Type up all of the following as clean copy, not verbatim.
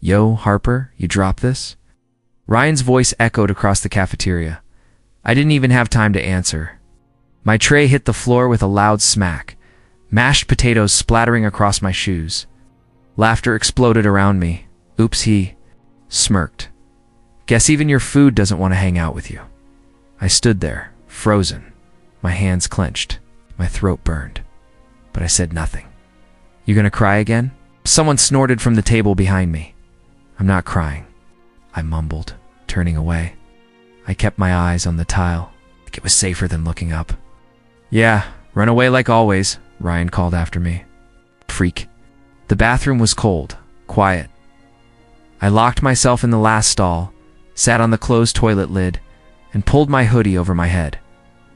"Yo, Harper, you dropped this?" Ryan's voice echoed across the cafeteria. I didn't even have time to answer. My tray hit the floor with a loud smack, mashed potatoes splattering across my shoes. Laughter exploded around me. Oops, he smirked. Guess even your food doesn't want to hang out with you. I stood there, frozen, my hands clenched, my throat burned. But I said nothing. You gonna cry again? Someone snorted from the table behind me. I'm not crying, I mumbled, turning away. I kept my eyes on the tile, like it was safer than looking up. Yeah, run away like always, Ryan called after me. Freak. The bathroom was cold, quiet. I locked myself in the last stall, sat on the closed toilet lid, and pulled my hoodie over my head.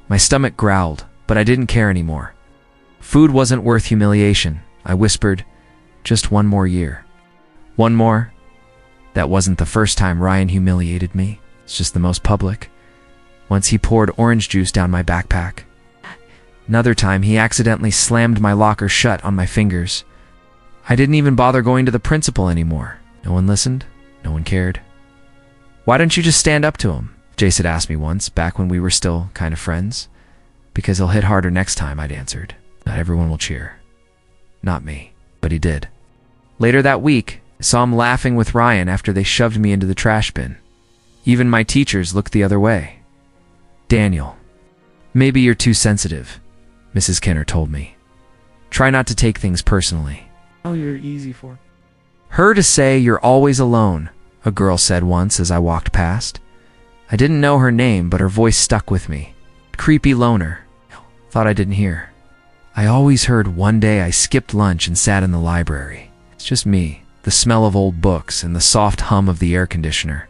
My stomach growled, but I didn't care anymore. Food wasn't worth humiliation, I whispered. Just one more year. One more? That wasn't the first time Ryan humiliated me. It's just the most public. Once he poured orange juice down my backpack. Another time he accidentally slammed my locker shut on my fingers. I didn't even bother going to the principal anymore. No one listened. No one cared. Why don't you just stand up to him? Jace had asked me once, back when we were still kind of friends. Because he'll hit harder next time, I'd answered. Not everyone will cheer. Not me. But he did. Later that week, I saw him laughing with Ryan after they shoved me into the trash bin. Even my teachers looked the other way. Daniel, maybe you're too sensitive, Mrs. Kenner told me. Try not to take things personally. Oh, you're easy for. Her to say you're always alone, a girl said once as I walked past. I didn't know her name, but her voice stuck with me. Creepy loner. Thought I didn't hear. I always heard one day I skipped lunch and sat in the library. It's just me, the smell of old books and the soft hum of the air conditioner.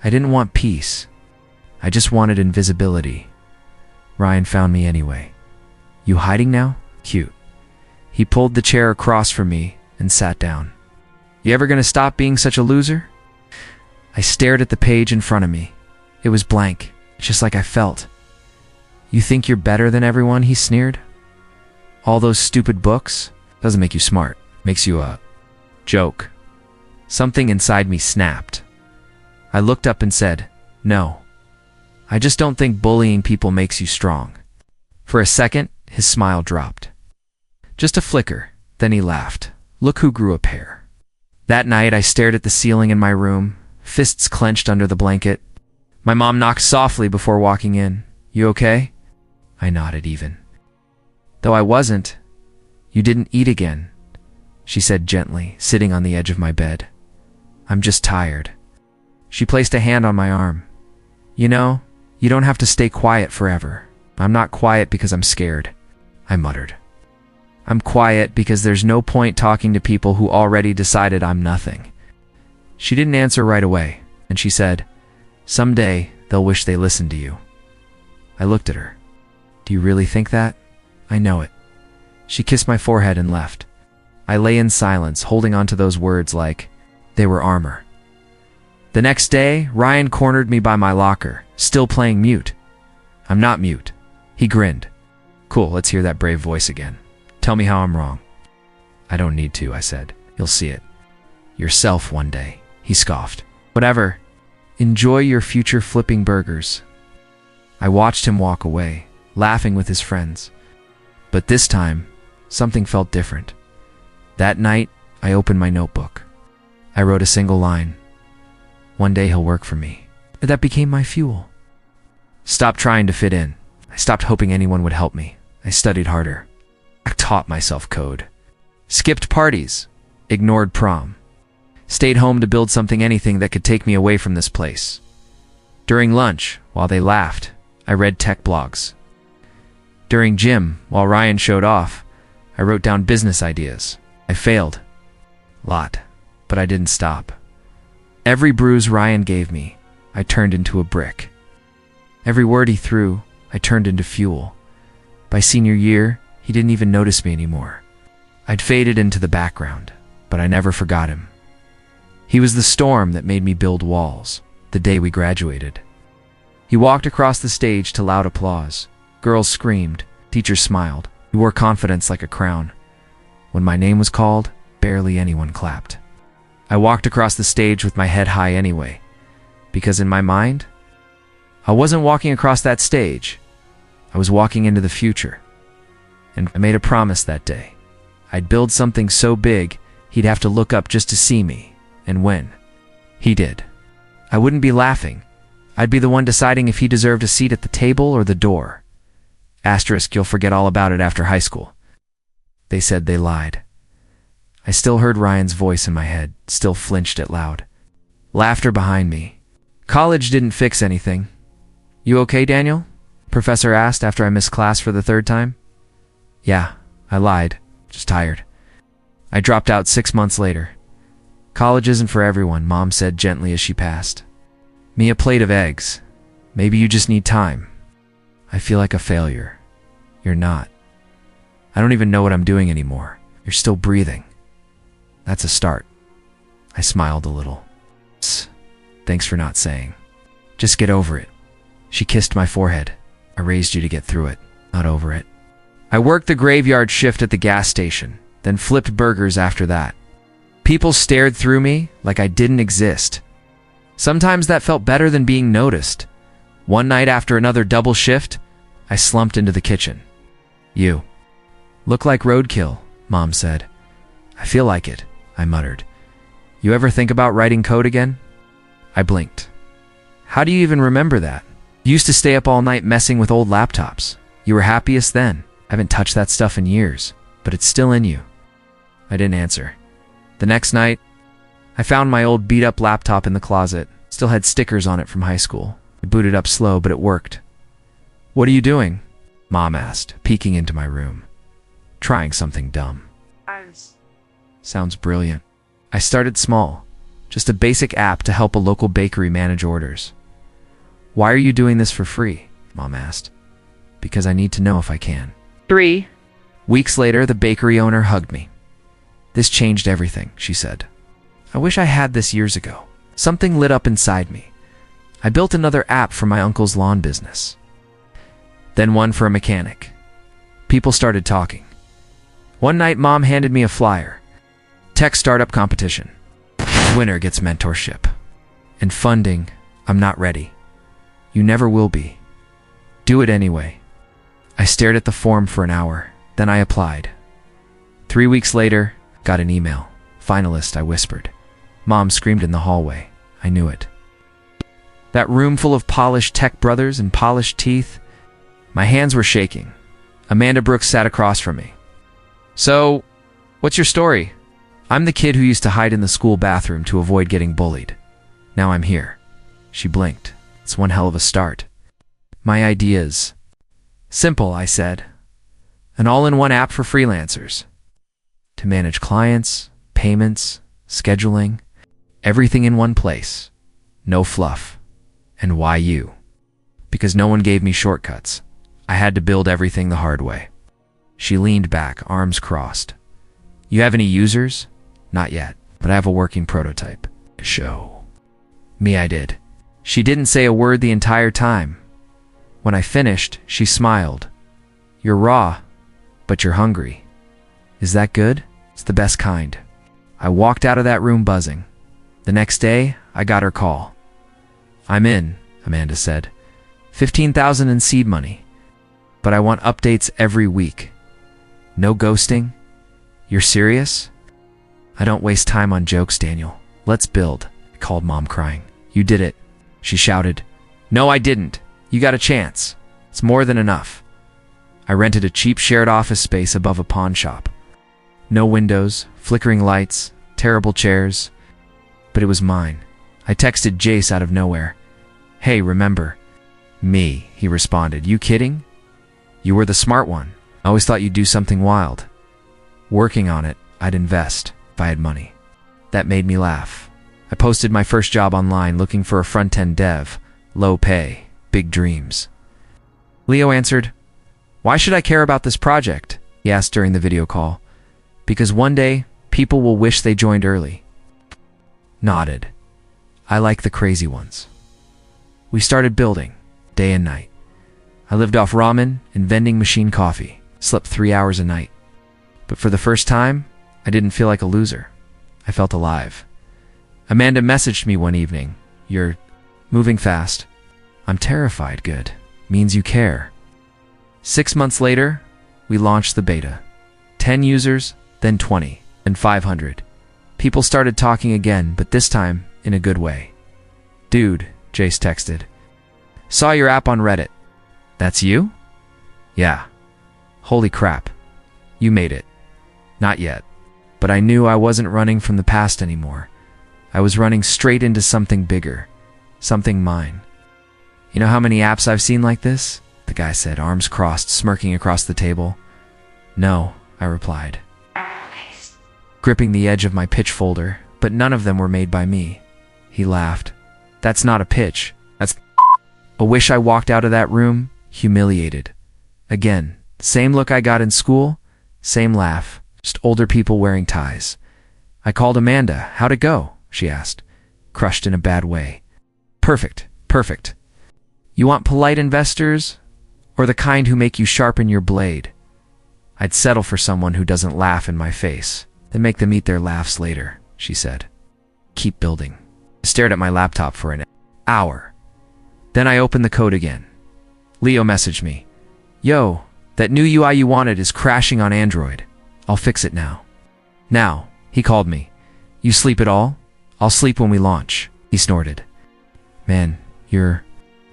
I didn't want peace. I just wanted invisibility. Ryan found me anyway. You hiding now? Cute. He pulled the chair across from me and sat down. You ever gonna stop being such a loser? I stared at the page in front of me. It was blank, just like I felt. You think you're better than everyone, he sneered. All those stupid books doesn't make you smart. Makes you a joke. Something inside me snapped. I looked up and said, no. I just don't think bullying people makes you strong. For a second, his smile dropped. Just a flicker, then he laughed. Look who grew a pair. That night, I stared at the ceiling in my room, fists clenched under the blanket. My mom knocked softly before walking in. You okay? I nodded even. Though I wasn't. You didn't eat again, she said gently, sitting on the edge of my bed. I'm just tired. She placed a hand on my arm. You know, you don't have to stay quiet forever. I'm not quiet because I'm scared, I muttered. I'm quiet because there's no point talking to people who already decided I'm nothing. She didn't answer right away, and she said, someday they'll wish they listened to you. I looked at her. Do you really think that? I know it. She kissed my forehead and left. I lay in silence, holding on to those words like they were armor. The next day, Ryan cornered me by my locker, still playing mute. I'm not mute. He grinned. Cool, let's hear that brave voice again. Tell me how I'm wrong. I don't need to, I said. You'll see it. Yourself one day, he scoffed. Whatever. Enjoy your future flipping burgers. I watched him walk away, laughing with his friends. But this time, something felt different. That night, I opened my notebook. I wrote a single line. One day he'll work for me. But that became my fuel. Stopped trying to fit in. I stopped hoping anyone would help me. I studied harder. I taught myself code. Skipped parties. Ignored prom. Stayed home to build anything that could take me away from this place. During lunch, while they laughed, I read tech blogs. During gym, while Ryan showed off, I wrote down business ideas. I failed. Lot. But I didn't stop. Every bruise Ryan gave me, I turned into a brick. Every word he threw, I turned into fuel. By senior year, he didn't even notice me anymore. I'd faded into the background, but I never forgot him. He was the storm that made me build walls, the day we graduated. He walked across the stage to loud applause. Girls screamed, teachers smiled. He wore confidence like a crown. When my name was called, barely anyone clapped. I walked across the stage with my head high anyway, because in my mind, I wasn't walking across that stage. I was walking into the future. And I made a promise that day. I'd build something so big, he'd have to look up just to see me. And when he did, I wouldn't be laughing. I'd be the one deciding if he deserved a seat at the table or the door. Asterisk, you'll forget all about it after high school. They said they lied. I still heard Ryan's voice in my head, still flinched it loud. Laughter behind me. College didn't fix anything. You okay, Daniel? Professor asked after I missed class for the third time. Yeah, I lied. Just tired. I dropped out 6 months later. College isn't for everyone, Mom said gently as she passed. Me a plate of eggs. Maybe you just need time. I feel like a failure. You're not. I don't even know what I'm doing anymore. You're still breathing. That's a start. I smiled a little. Thanks for not saying. Just get over it. She kissed my forehead. I raised you to get through it, not over it. I worked the graveyard shift at the gas station, then flipped burgers after that. People stared through me like I didn't exist. Sometimes that felt better than being noticed. One night after another double shift, I slumped into the kitchen. You look like roadkill, Mom said. I feel like it, I muttered. You ever think about writing code again? I blinked. How do you even remember that? You used to stay up all night messing with old laptops. You were happiest then. I haven't touched that stuff in years, but it's still in you. I didn't answer. The next night, I found my old beat-up laptop in the closet. Still had stickers on it from high school. It booted up slow, but it worked. What are you doing? Mom asked, peeking into my room. Trying something dumb. Sounds brilliant. I started small. Just a basic app to help a local bakery manage orders. Why are you doing this for free? Mom asked. Because I need to know if I can. 3 Weeks later, the bakery owner hugged me. This changed everything, she said. I wish I had this years ago. Something lit up inside me. I built another app for my uncle's lawn business. Then one for a mechanic. People started talking. One night, Mom handed me a flyer. Tech startup competition. Winner gets mentorship. And funding, I'm not ready. You never will be. Do it anyway. I stared at the form for an hour, then I applied. 3 weeks later, got an email. Finalist, I whispered. Mom screamed in the hallway. I knew it. That room full of polished tech brothers and polished teeth. My hands were shaking. Amanda Brooks sat across from me. So, what's your story? I'm the kid who used to hide in the school bathroom to avoid getting bullied. Now I'm here. She blinked. It's one hell of a start. My ideas. Simple, I said. An all-in-one app for freelancers. To manage clients, payments, scheduling, everything in one place. No fluff. And why you? Because no one gave me shortcuts. I had to build everything the hard way. She leaned back, arms crossed. You have any users? Not yet, but I have a working prototype. Show me I did. She didn't say a word the entire time. When I finished, she smiled. You're raw, but you're hungry. Is that good? It's the best kind. I walked out of that room buzzing. The next day, I got her call. I'm in, Amanda said. 15,000 in seed money. But I want updates every week. No ghosting? You're serious? I don't waste time on jokes, Daniel. Let's build, I called Mom crying. You did it, she shouted. No, I didn't. You got a chance. It's more than enough. I rented a cheap shared office space above a pawn shop. No windows, flickering lights, terrible chairs. But it was mine. I texted Jace out of nowhere. Hey, remember? Me, he responded. You kidding? You were the smart one. I always thought you'd do something wild. Working on it, I'd invest if I had money. That made me laugh. I posted my first job online looking for a front-end dev. Low pay, big dreams. Leo answered, Why should I care about this project? He asked during the video call. Because one day, people will wish they joined early. Nodded. I like the crazy ones. We started building, day and night. I lived off ramen and vending machine coffee, slept 3 hours a night. But for the first time, I didn't feel like a loser. I felt alive. Amanda messaged me one evening. You're moving fast. I'm terrified. Good. Means you care. 6 months later, we launched the beta. 10 users, then 20, then 500. People started talking again, but this time in a good way. Dude, Jace texted. Saw your app on Reddit. That's you? Yeah. Holy crap. You made it. Not yet. But I knew I wasn't running from the past anymore. I was running straight into something bigger. Something mine. You know how many apps I've seen like this? The guy said, arms crossed, smirking across the table. No, I replied, gripping the edge of my pitch folder, but none of them were made by me. He laughed. That's not a pitch. That's a wish. I walked out of that room, humiliated. Again, same look I got in school, same laugh, just older people wearing ties. I called Amanda. How'd it go? She asked, crushed in a bad way. Perfect, perfect. You want polite investors, or the kind who make you sharpen your blade? I'd settle for someone who doesn't laugh in my face, then make them eat their laughs later, she said. Keep building. I stared at my laptop for an hour. Then I opened the code again. Leo messaged me. Yo, that new UI you wanted is crashing on Android. I'll fix it now. Now, he called me. You sleep at all? I'll sleep when we launch, he snorted. Man, your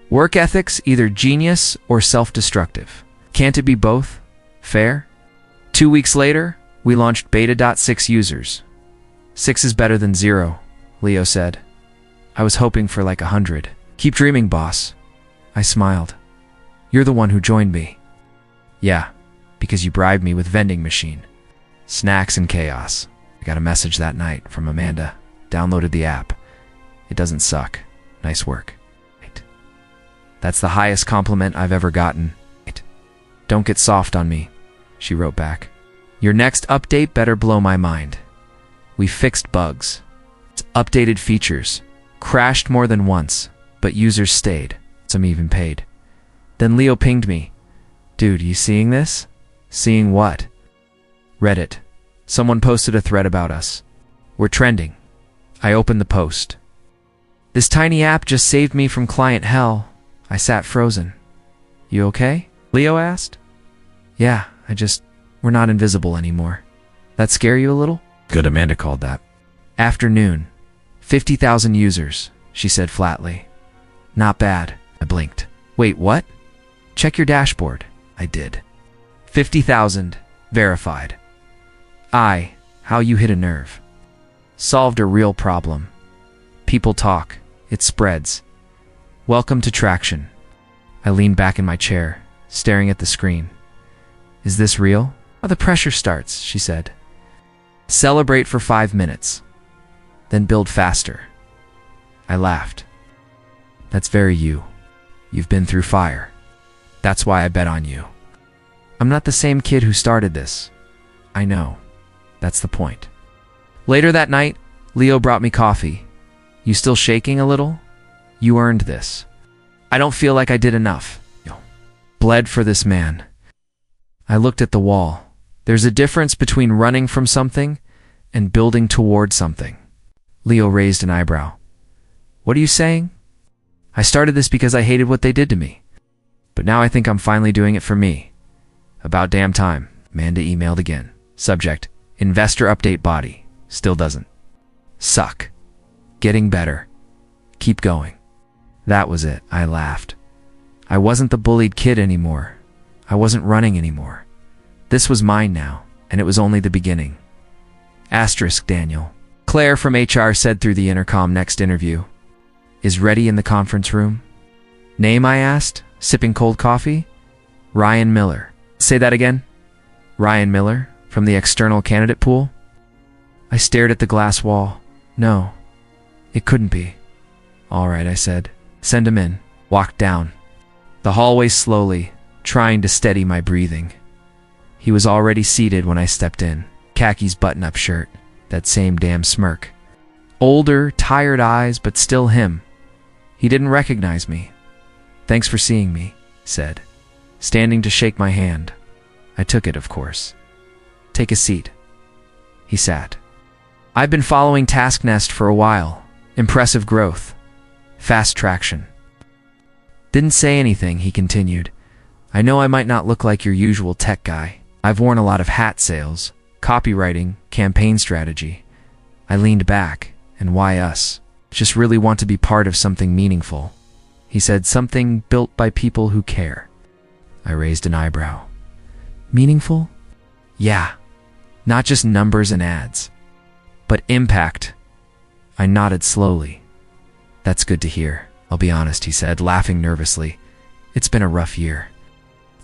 work ethic's either genius or self-destructive. Can't it be both? Fair? 2 weeks later, we launched beta.6 users. 6 is better than 0, Leo said. I was hoping for like 100. Keep dreaming, boss. I smiled. You're the one who joined me. Yeah, because you bribed me with vending machine. Snacks and chaos. I got a message that night from Amanda. Downloaded the app. It doesn't suck. Nice work. That's the highest compliment I've ever gotten. Don't get soft on me, she wrote back. Your next update better blow my mind. We fixed bugs. It's updated features. Crashed more than once, but users stayed. Some even paid. Then Leo pinged me. Dude, you seeing this? Seeing what? Reddit. Someone posted a thread about us. We're trending. I opened the post. This tiny app just saved me from client hell. I sat frozen. You okay? Leo asked. Yeah, we're not invisible anymore. That scare you a little? Good, Amanda called that. Afternoon. 50,000 users, she said flatly. Not bad. I blinked. Wait, what? Check your dashboard. I did. 50,000. Verified. How you hit a nerve. Solved a real problem. People talk. It spreads. Welcome to traction. I leaned back in my chair, staring at the screen. Is this real? Oh, the pressure starts, she said. Celebrate for 5 minutes. Then build faster. I laughed. That's very you. You've been through fire. That's why I bet on you. I'm not the same kid who started this. I know. That's the point. Later that night, Leo brought me coffee. You still shaking a little? You earned this. I don't feel like I did enough. Bled for this man. I looked at the wall. There's a difference between running from something and building toward something. Leo raised an eyebrow. What are you saying? I started this because I hated what they did to me. But now I think I'm finally doing it for me. About damn time. Amanda emailed again. Subject, investor update body. Still doesn't. Suck. Getting better. Keep going. That was it. I laughed. I wasn't the bullied kid anymore. I wasn't running anymore. This was mine now, and it was only the beginning. Asterisk Daniel. Claire from HR said through the intercom next interview. Is ready in the conference room? Name, I asked, sipping cold coffee. Ryan Miller. Say that again. Ryan Miller, from the external candidate pool? I stared at the glass wall. No, it couldn't be. All right, I said. Send him in. Walked down the hallway slowly, trying to steady my breathing. He was already seated when I stepped in. Khakis button-up shirt. That same damn smirk. Older, tired eyes, but still him. He didn't recognize me. Thanks for seeing me, said, standing to shake my hand. I took it, of course. Take a seat. He sat. I've been following Tasknest for a while. Impressive growth. Fast traction. Didn't say anything, he continued. I know I might not look like your usual tech guy. I've worn a lot of hat sales, copywriting, campaign strategy. I leaned back, and why us? Just really want to be part of something meaningful. He said, something built by people who care. I raised an eyebrow. Meaningful? Yeah. Not just numbers and ads, but impact. I nodded slowly. That's good to hear. I'll be honest, he said, laughing nervously. It's been a rough year.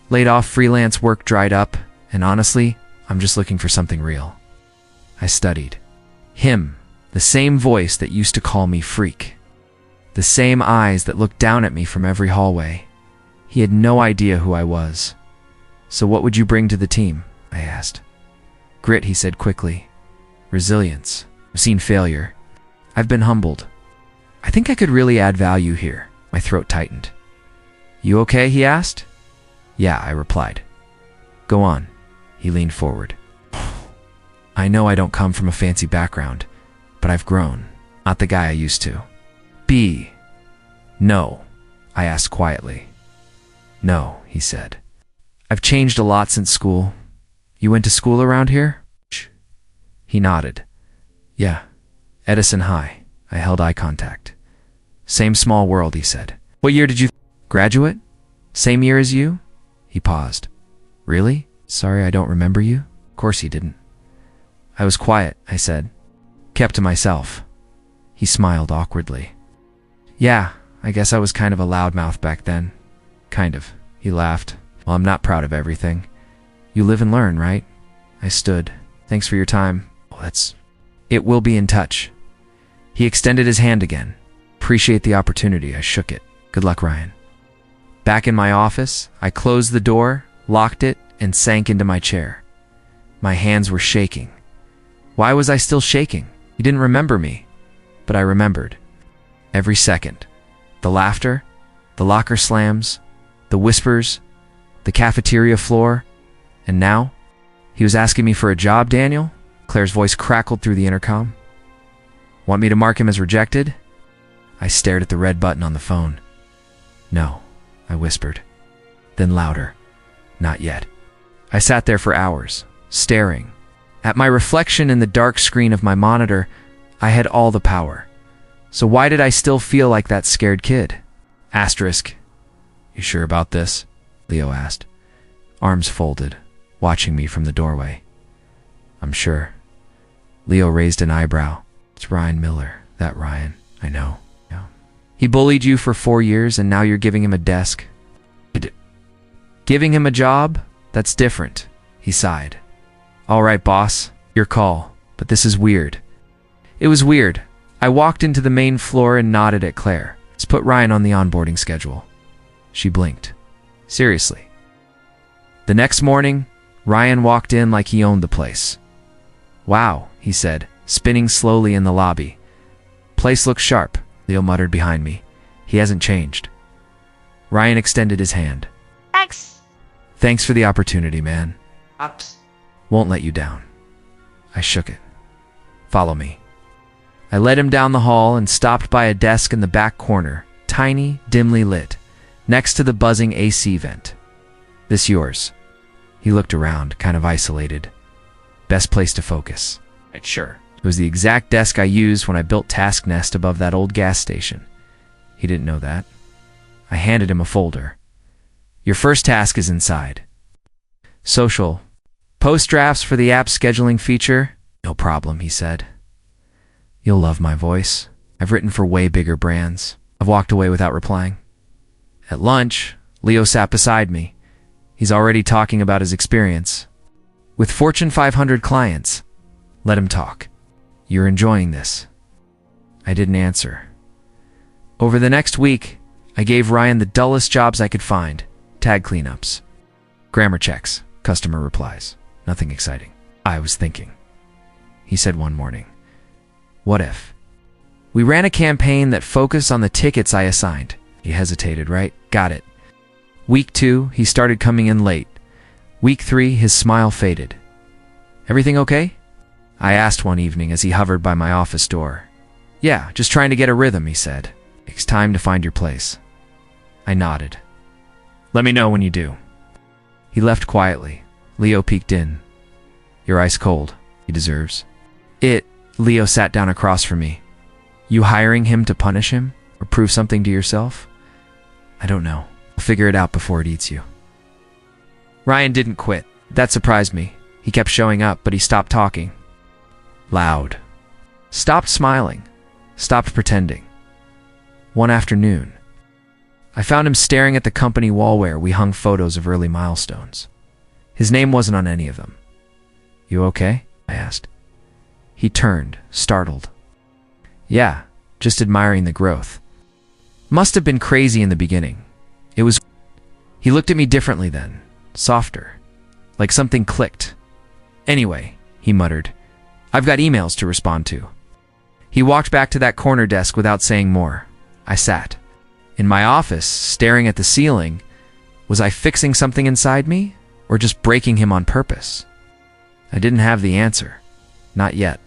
Laid off, freelance work dried up, and honestly, I'm just looking for something real. I studied. Him, the same voice that used to call me freak. The same eyes that looked down at me from every hallway. He had no idea who I was. So what would you bring to the team? I asked. Grit, he said quickly. Resilience. I've seen failure. I've been humbled. I think I could really add value here. My throat tightened. You okay? He asked. Yeah, I replied. Go on. He leaned forward. I know I don't come from a fancy background, but I've grown. Not the guy I used to. No, I asked quietly. No, he said. I've changed a lot since school. You went to school around here? He nodded. Yeah, Edison High. I held eye contact. Same small world, he said. What year did you graduate? Same year as you? He paused. Really? Sorry, I don't remember you. Of course he didn't. I was quiet, I said. Kept to myself. He smiled awkwardly. Yeah, I guess I was kind of a loudmouth back then. Kind of. He laughed. Well, I'm not proud of everything. You live and learn, right? I stood. Thanks for your time. Well, It will be in touch. He extended his hand again. Appreciate the opportunity. I shook it. Good luck, Ryan. Back in my office, I closed the door, locked it, and sank into my chair. My hands were shaking. Why was I still shaking? He didn't remember me, but I remembered. Every second. The laughter, the locker slams, the whispers, the cafeteria floor, and now, he was asking me for a job, Daniel? Claire's voice crackled through the intercom. Want me to mark him as rejected? I stared at the red button on the phone. No, I whispered. Then louder. Not yet. I sat there for hours, staring. At my reflection in the dark screen of my monitor, I had all the power. So why did I still feel like that scared kid? Asterisk. You sure about this? Leo asked. Arms folded, watching me from the doorway. I'm sure. Leo raised an eyebrow. It's Ryan Miller. That Ryan. I know. Yeah. He bullied you for 4 years and now you're giving him a desk. Giving him a job? That's different. He sighed. All right, boss. Your call. But this is weird. It was weird. I walked into the main floor and nodded at Claire. Let's put Ryan on the onboarding schedule. She blinked. Seriously. The next morning, Ryan walked in like he owned the place. Wow, he said, spinning slowly in the lobby. Place looks sharp, Leo muttered behind me. He hasn't changed. Ryan extended his hand. Thanks for the opportunity, man. Won't let you down. I shook it. Follow me. I led him down the hall and stopped by a desk in the back corner, tiny, dimly lit, next to the buzzing AC vent. This yours? He looked around, kind of isolated. Best place to focus. Sure. It was the exact desk I used when I built Tasknest above that old gas station. He didn't know that. I handed him a folder. Your first task is inside. Social. Post drafts for the app scheduling feature? No problem, he said. You'll love my voice. I've written for way bigger brands. I've walked away without replying. At lunch, Leo sat beside me. He's already talking about his experience. With Fortune 500 clients. Let him talk. You're enjoying this. I didn't answer. Over the next week, I gave Ryan the dullest jobs I could find. Tag cleanups. Grammar checks. Customer replies. Nothing exciting. I was thinking. He said one morning. What if? We ran a campaign that focused on the tickets I assigned. He hesitated, right? Got it. Week 2, he started coming in late. Week 3, his smile faded. Everything okay? I asked one evening as he hovered by my office door. Yeah, just trying to get a rhythm, he said. It's time to find your place. I nodded. Let me know when you do. He left quietly. Leo peeked in. You're ice cold. He deserves it. Leo sat down across from me. You hiring him to punish him? Or prove something to yourself? I don't know. I'll figure it out before it eats you. Ryan didn't quit. That surprised me. He kept showing up, but he stopped talking. Loud. Stopped smiling. Stopped pretending. One afternoon, I found him staring at the company wall where we hung photos of early milestones. His name wasn't on any of them. You okay? I asked. He turned, startled. Yeah, just admiring the growth. Must have been crazy in the beginning. It was... He looked at me differently then, softer, like something clicked. Anyway, he muttered, I've got emails to respond to. He walked back to that corner desk without saying more. I sat. In my office, staring at the ceiling. Was I fixing something inside me, or just breaking him on purpose? I didn't have the answer. Not yet.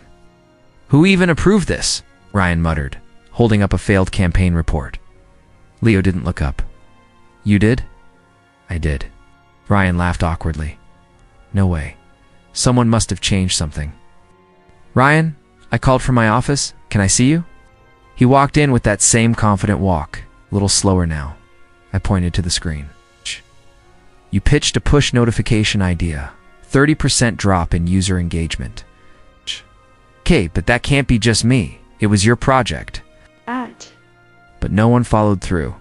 Who even approved this? Ryan muttered, holding up a failed campaign report. Leo didn't look up. You did? I did. Ryan laughed awkwardly. No way. Someone must have changed something. Ryan, I called from my office. Can I see you? He walked in with that same confident walk, a little slower now. I pointed to the screen. You pitched a push notification idea. 30% drop in user engagement. Okay, but that can't be just me. It was your project. But no one followed through.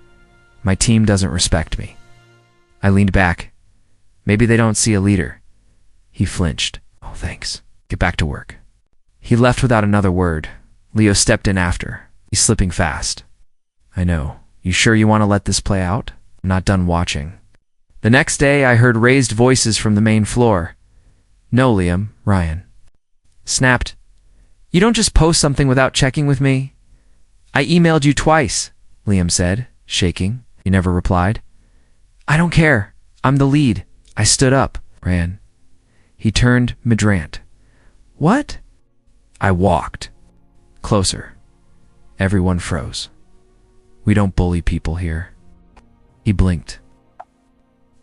My team doesn't respect me. I leaned back. Maybe they don't see a leader. He flinched. Oh, thanks. Get back to work. He left without another word. Leo stepped in after. He's slipping fast. I know. You sure you want to let this play out? I'm not done watching. The next day, I heard raised voices from the main floor. No, Liam, Ryan. Snapped. You don't just post something without checking with me? I emailed you twice, Liam said, shaking. He never replied. I don't care. I'm the lead. I stood up, ran. He turned mid-rant. What? I walked. Closer. Everyone froze. We don't bully people here. He blinked.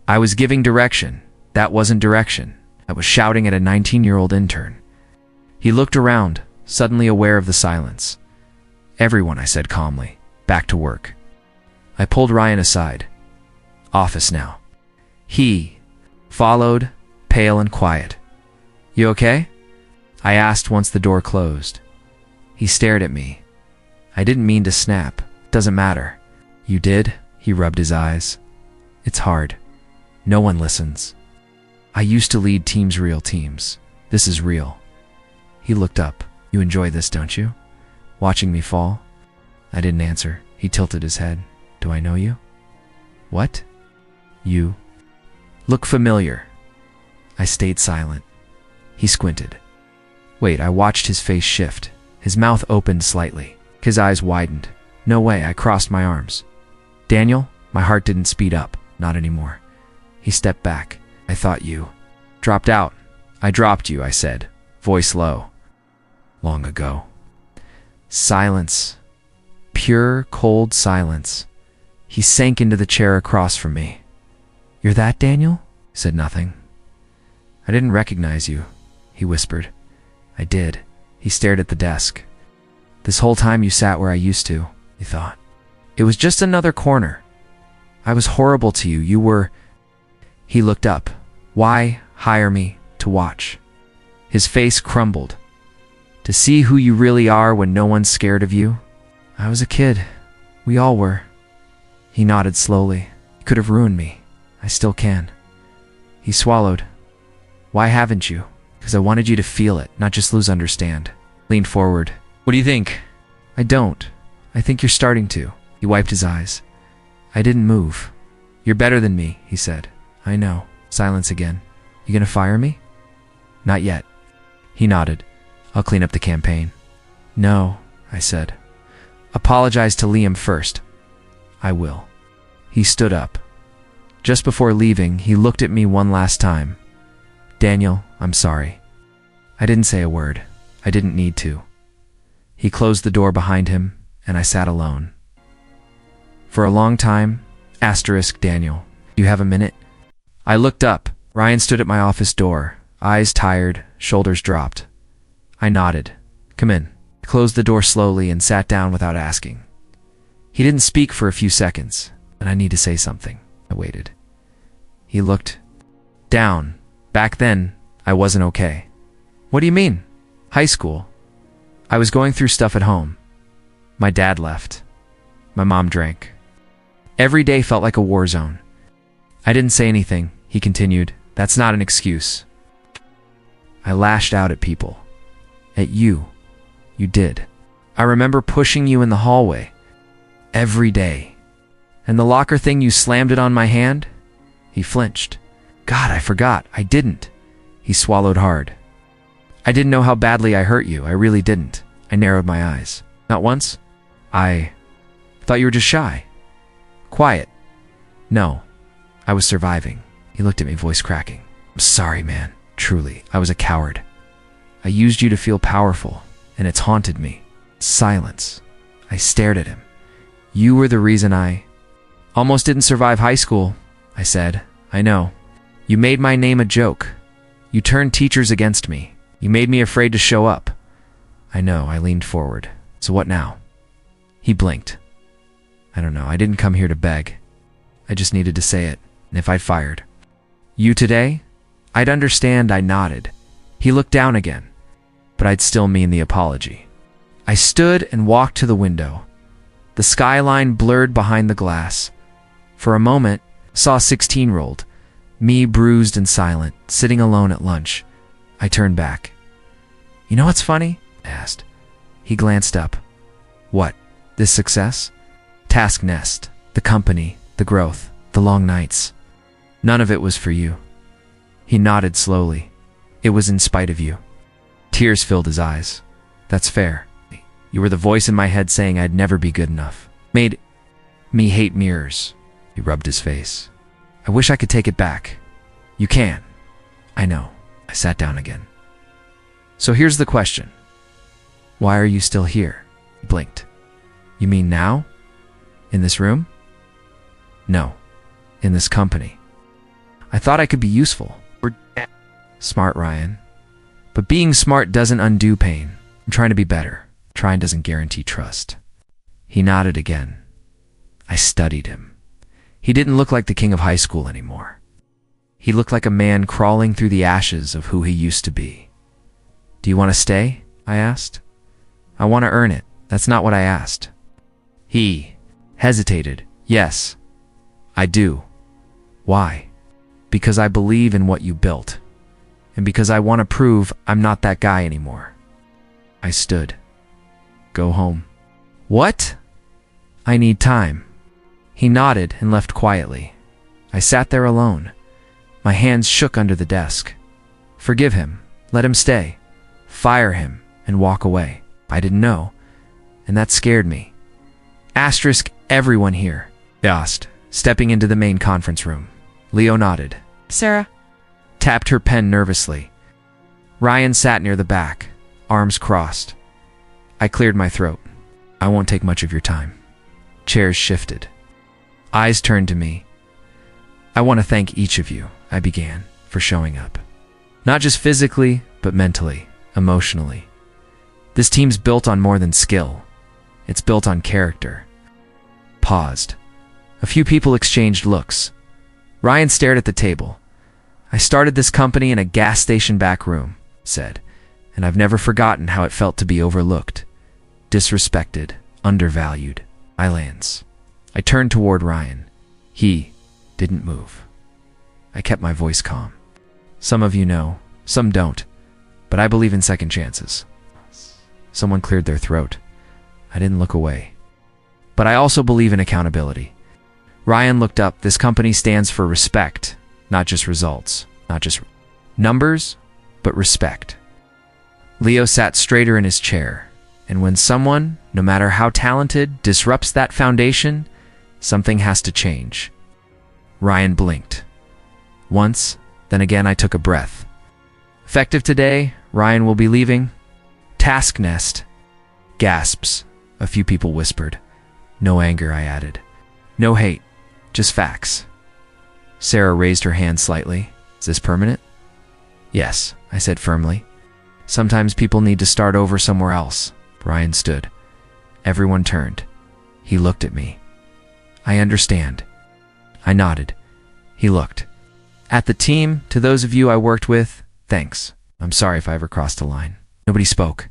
I was giving direction. That wasn't direction. I was shouting at a 19-year-old intern. He looked around, suddenly aware of the silence. Everyone, I said calmly. Back to work. I pulled Ryan aside. Office now. He followed, pale and quiet. You okay? I asked once the door closed. He stared at me. I didn't mean to snap. Doesn't matter. You did? He rubbed his eyes. It's hard. No one listens. I used to lead teams, real teams. This is real. He looked up. You enjoy this, don't you? Watching me fall? I didn't answer. He tilted his head. Do I know you? What? You look familiar. I stayed silent. He squinted. Wait, I watched his face shift. His mouth opened slightly. His eyes widened. No way, I crossed my arms. Daniel? My heart didn't speed up. Not anymore. He stepped back. I thought you dropped out. I dropped you, I said, voice low. Long ago. Silence. Pure, cold silence. He sank into the chair across from me. You're that Daniel? I said nothing. I didn't recognize you, he whispered. I did. He stared at the desk. This whole time you sat where I used to, he thought. It was just another corner. I was horrible to you. You were... He looked up. Why hire me to watch? His face crumbled. To see who you really are when no one's scared of you? I was a kid. We all were. He nodded slowly. You could have ruined me. I still can. He swallowed. Why haven't you? Because I wanted you to feel it, not just lose understand. Leaned forward. What do you think? I don't. I think you're starting to. He wiped his eyes. I didn't move. You're better than me, he said. I know. Silence again. You gonna fire me? Not yet. He nodded. I'll clean up the campaign. No, I said. Apologize to Liam first. I will. He stood up. Just before leaving, he looked at me one last time. Daniel, I'm sorry. I didn't say a word. I didn't need to. He closed the door behind him, and I sat alone. For a long time, Daniel, do you have a minute? I looked up. Ryan stood at my office door, eyes tired, shoulders dropped. I nodded. Come in. I closed the door slowly and sat down without asking. He didn't speak for a few seconds, and I need to say something. I waited. He looked down. Back then, I wasn't okay. What do you mean? High school. I was going through stuff at home. My dad left. My mom drank. Every day felt like a war zone. I didn't say anything. He continued, that's not an excuse. I lashed out at people. At you. You did. I remember pushing you in the hallway. Every day. And the locker thing, you slammed it on my hand? He flinched. God, I forgot. I didn't. He swallowed hard. I didn't know how badly I hurt you. I really didn't. I narrowed my eyes. Not once? I thought you were just shy. Quiet. No. I was surviving. He looked at me, voice cracking. I'm sorry, man. Truly, I was a coward. I used you to feel powerful, and it's haunted me. Silence. I stared at him. You were the reason I almost didn't survive high school, I said. I know. You made my name a joke. You turned teachers against me. You made me afraid to show up. I know. I leaned forward. So what now? He blinked. I don't know. I didn't come here to beg. I just needed to say it. And if I'd fired you today, I'd understand. I nodded. He looked down again, but I'd still mean the apology. I stood and walked to the window. The skyline blurred behind the glass. For a moment, saw 16 rolled, me bruised and silent, sitting alone at lunch. I turned back. You know what's funny? I asked. He glanced up. What? This success? Task Nest, the company, the growth, the long nights. None of it was for you. He nodded slowly. It was in spite of you. Tears filled his eyes. That's fair. You were the voice in my head saying I'd never be good enough. Made me hate mirrors. He rubbed his face. I wish I could take it back. You can. I know. I sat down again. So here's the question. Why are you still here? He blinked. You mean now? In this room? No. In this company. I thought I could be useful. Smart, Ryan. But being smart doesn't undo pain. I'm trying to be better. Trying doesn't guarantee trust. He nodded again. I studied him. He didn't look like the king of high school anymore. He looked like a man crawling through the ashes of who he used to be. Do you want to stay? I asked. I want to earn it. That's not what I asked. He hesitated. Yes, I do. Why? Because I believe in what you built. And because I want to prove I'm not that guy anymore. I stood. Go home. What? I need time. He nodded and left quietly. I sat there alone. My hands shook under the desk. Forgive him. Let him stay. Fire him and walk away. I didn't know. And that scared me. Everyone here. I asked, stepping into the main conference room. Leo nodded. Sarah tapped her pen nervously. Ryan sat near the back, arms crossed. I cleared my throat. I won't take much of your time. Chairs shifted. Eyes turned to me. I want to thank each of you, I began, for showing up. Not just physically, but mentally, emotionally. This team's built on more than skill. It's built on character. Paused. A few people exchanged looks. Ryan stared at the table. I started this company in a gas station back room, said, and I've never forgotten how it felt to be overlooked, disrespected, undervalued. I turned toward Ryan. He didn't move. I kept my voice calm. Some of you know, some don't, but I believe in second chances. Someone cleared their throat. I didn't look away. But I also believe in accountability. Ryan looked up. This company stands for respect, not just results, not just numbers, but respect. Leo sat straighter in his chair, and when someone, no matter how talented, disrupts that foundation, something has to change. Ryan blinked. Once, then again I took a breath. Effective today, Ryan will be leaving. Task nest. Gasps. A few people whispered. No anger, I added. No hate. Just facts. Sarah raised her hand slightly. Is this permanent? Yes, I said firmly. Sometimes people need to start over somewhere else. Ryan stood. Everyone turned. He looked at me. I understand. I nodded. He looked. At the team, to those of you I worked with, thanks. I'm sorry if I ever crossed a line. Nobody spoke.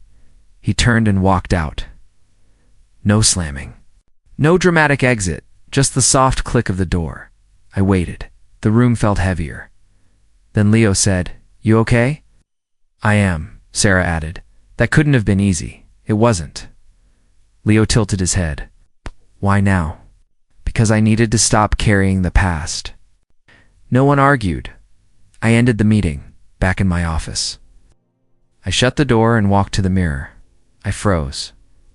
He turned and walked out. No slamming. No dramatic exit, just the soft click of the door. I waited. The room felt heavier. Then Leo said, You okay? I am, Sarah added. That couldn't have been easy. It wasn't. Leo tilted his head. Why now? Because I needed to stop carrying the past. No one argued. I ended the meeting, back in my office. I shut the door and walked to the mirror. I froze.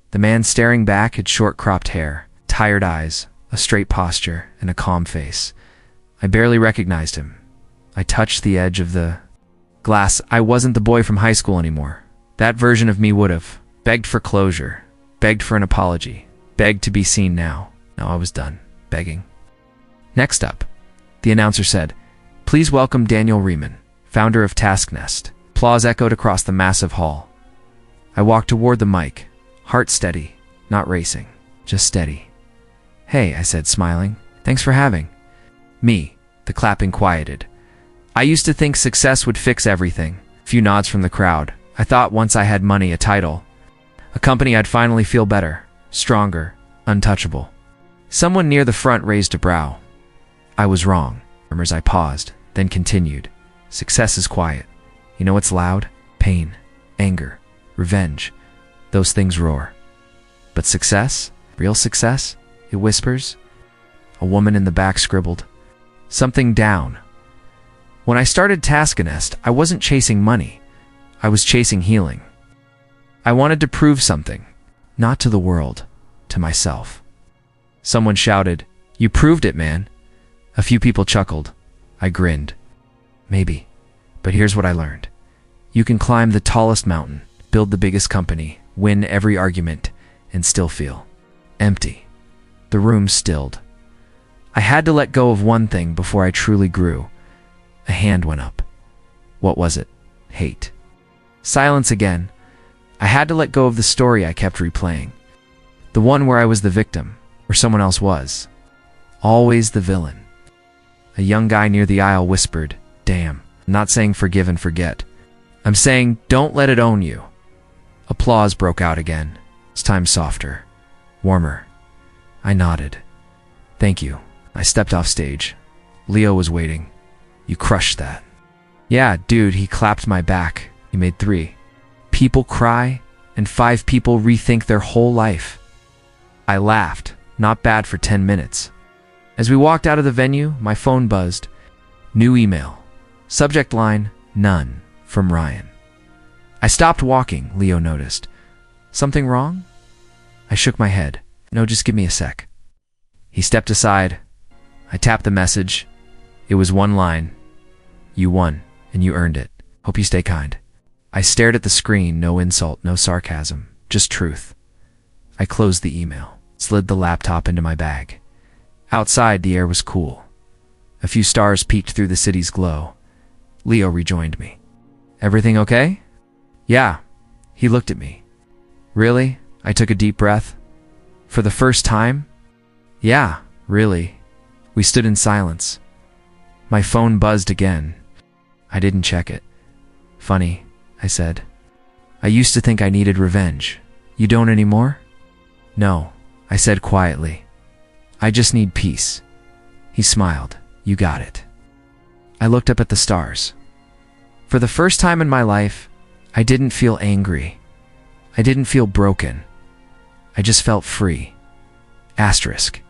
The man staring back had short-cropped hair, tired eyes, a straight posture, and a calm face. I barely recognized him. I touched the edge of the glass. I wasn't the boy from high school anymore. That version of me would have begged for closure, begged for an apology, begged to be seen now. Now I was done begging. Next up, the announcer said, Please welcome Daniel Riemann, founder of Task Nest. Applause echoed across the massive hall. I walked toward the mic, heart steady, not racing, just steady. Hey, I said, smiling. Thanks for having me. The clapping quieted. I used to think success would fix everything. A few nods from the crowd. I thought once I had money, a title, a company, I'd finally feel better, stronger, untouchable. Someone near the front raised a brow. I was wrong. As I paused, then continued. Success is quiet. You know what's loud? Pain, anger, revenge. Those things roar. But success? Real success? It whispers. A woman in the back scribbled. Something down. When I started Task Nest, I wasn't chasing money. I was chasing healing. I wanted to prove something. Not to the world. To myself. Someone shouted, You proved it, man. A few people chuckled. I grinned. Maybe. But here's what I learned. You can climb the tallest mountain, build the biggest company, win every argument, and still feel empty. The room stilled. I had to let go of one thing before I truly grew. A hand went up. What was it? Hate. Silence again. I had to let go of the story I kept replaying. The one where I was the victim, where someone else was. Always the villain. A young guy near the aisle whispered, Damn, I'm not saying forgive and forget. I'm saying don't let it own you. Applause broke out again. This time softer. Warmer. I nodded. Thank you. I stepped off stage. Leo was waiting. You crushed that. Yeah, dude, he clapped my back. He made 3 people cry, and 5 people rethink their whole life. I laughed. Not bad for 10 minutes. As we walked out of the venue, my phone buzzed. New email. Subject line, None, from Ryan. I stopped walking, Leo noticed. Something wrong? I shook my head. No, just give me a sec. He stepped aside. I tapped the message. It was one line. You won, and you earned it. Hope you stay kind. I stared at the screen, no insult, no sarcasm, just truth. I closed the email, slid the laptop into my bag. Outside, the air was cool. A few stars peeked through the city's glow. Leo rejoined me. Everything okay? Yeah. He looked at me. Really? I took a deep breath. For the first time? Yeah, really. We stood in silence. My phone buzzed again. I didn't check it. Funny, I said. I used to think I needed revenge. You don't anymore? No, I said quietly. I just need peace. He smiled. You got it. I looked up at the stars. For the first time in my life, I didn't feel angry. I didn't feel broken. I just felt free. Asterisk.